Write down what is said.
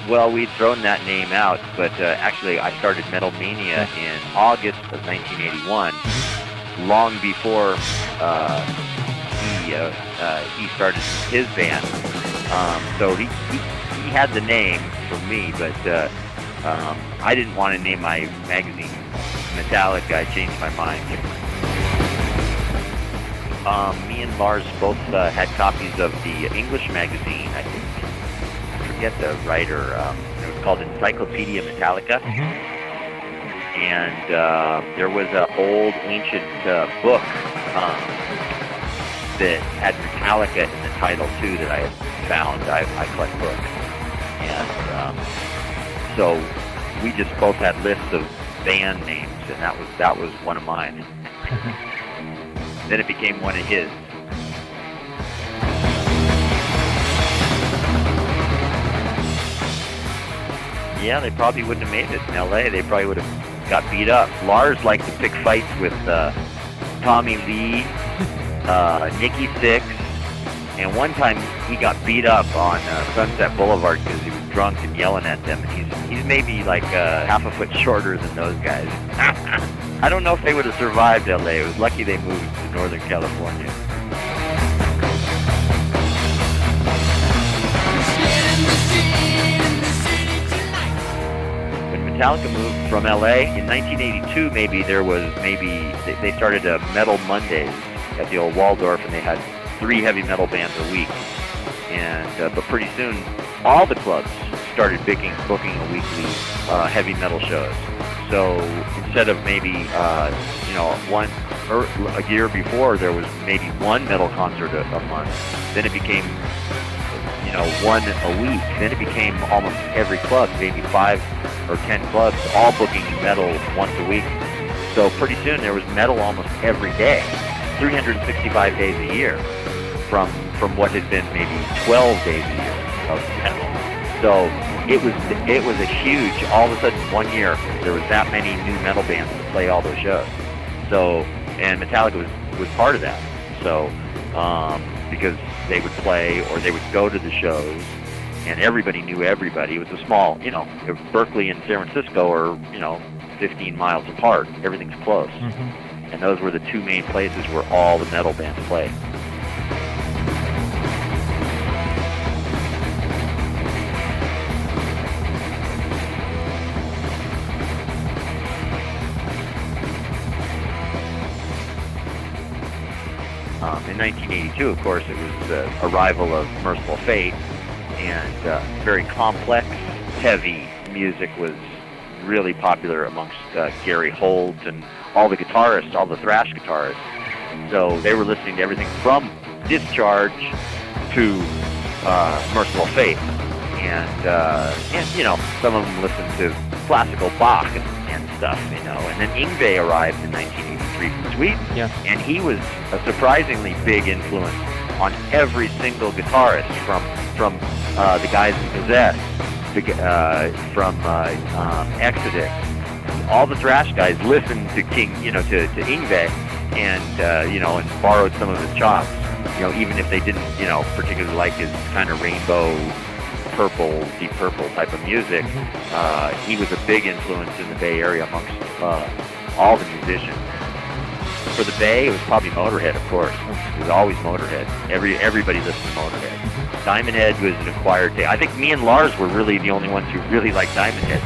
Well, we'd thrown that name out, but actually I started Metal Mania in August of 1981, long before he started his band. So he had the name for me, but I didn't want to name my magazine Metallica. I changed my mind. Me and Lars both had copies of the English magazine. I forget the writer. It was called Encyclopedia Metallica. And there was an old ancient book that had Metallica in the title too that I had found. I collect books. And so we just both had lists of band names, and that was one of mine. Then it became one of his. Yeah, they probably wouldn't have made it in L.A. They probably would have got beat up. Lars liked to pick fights with Tommy Lee, Nikki Sixx, and one time he got beat up on Sunset Boulevard because he was drunk and yelling at them. He's maybe like half a foot shorter than those guys. I don't know if they would have survived L.A. It was lucky they moved to Northern California. When Metallica moved from L.A. in 1982, they started Metal Mondays at the old Waldorf, and they had 3 heavy metal bands a week. And but pretty soon, all the clubs started booking a weekly heavy metal shows. So instead of maybe a year before there was maybe one metal concert a month, then it became one a week. Then it became almost every club, maybe 5 or 10 clubs, all booking metal once a week. So pretty soon there was metal almost every day, 365 days a year, from what had been maybe 12 days a year of metal. So it was a huge, all of a sudden one year there was that many new metal bands to play all those shows. So, and Metallica was part of that. So because they would play or they would go to the shows and everybody knew everybody. It was a small, Berkeley and San Francisco are 15 miles apart. Everything's close. And those were the 2 main places where all the metal bands played. In 1982, of course, it was the arrival of Merciful Fate, and very complex, heavy music was really popular amongst Gary Holt and all the guitarists, all the thrash guitarists. So they were listening to everything from Discharge to Merciful Fate, and some of them listened to classical Bach and stuff, And then Yngwie arrived in 1983 from Sweden, and he was a surprisingly big influence on every single guitarist, from the guys in Possess, from Exodus. All the thrash guys listened to to Yngwie, and and borrowed some of his chops. Even if they didn't, particularly like his kind of rainbow, purple, deep purple type of music. He was a big influence in the Bay Area amongst all the musicians. For the Bay, it was probably Motorhead, of course. It was always Motorhead. Everybody listened to Motorhead. Diamond Head was an acquired taste. I think me and Lars were really the only ones who really liked Diamond Head.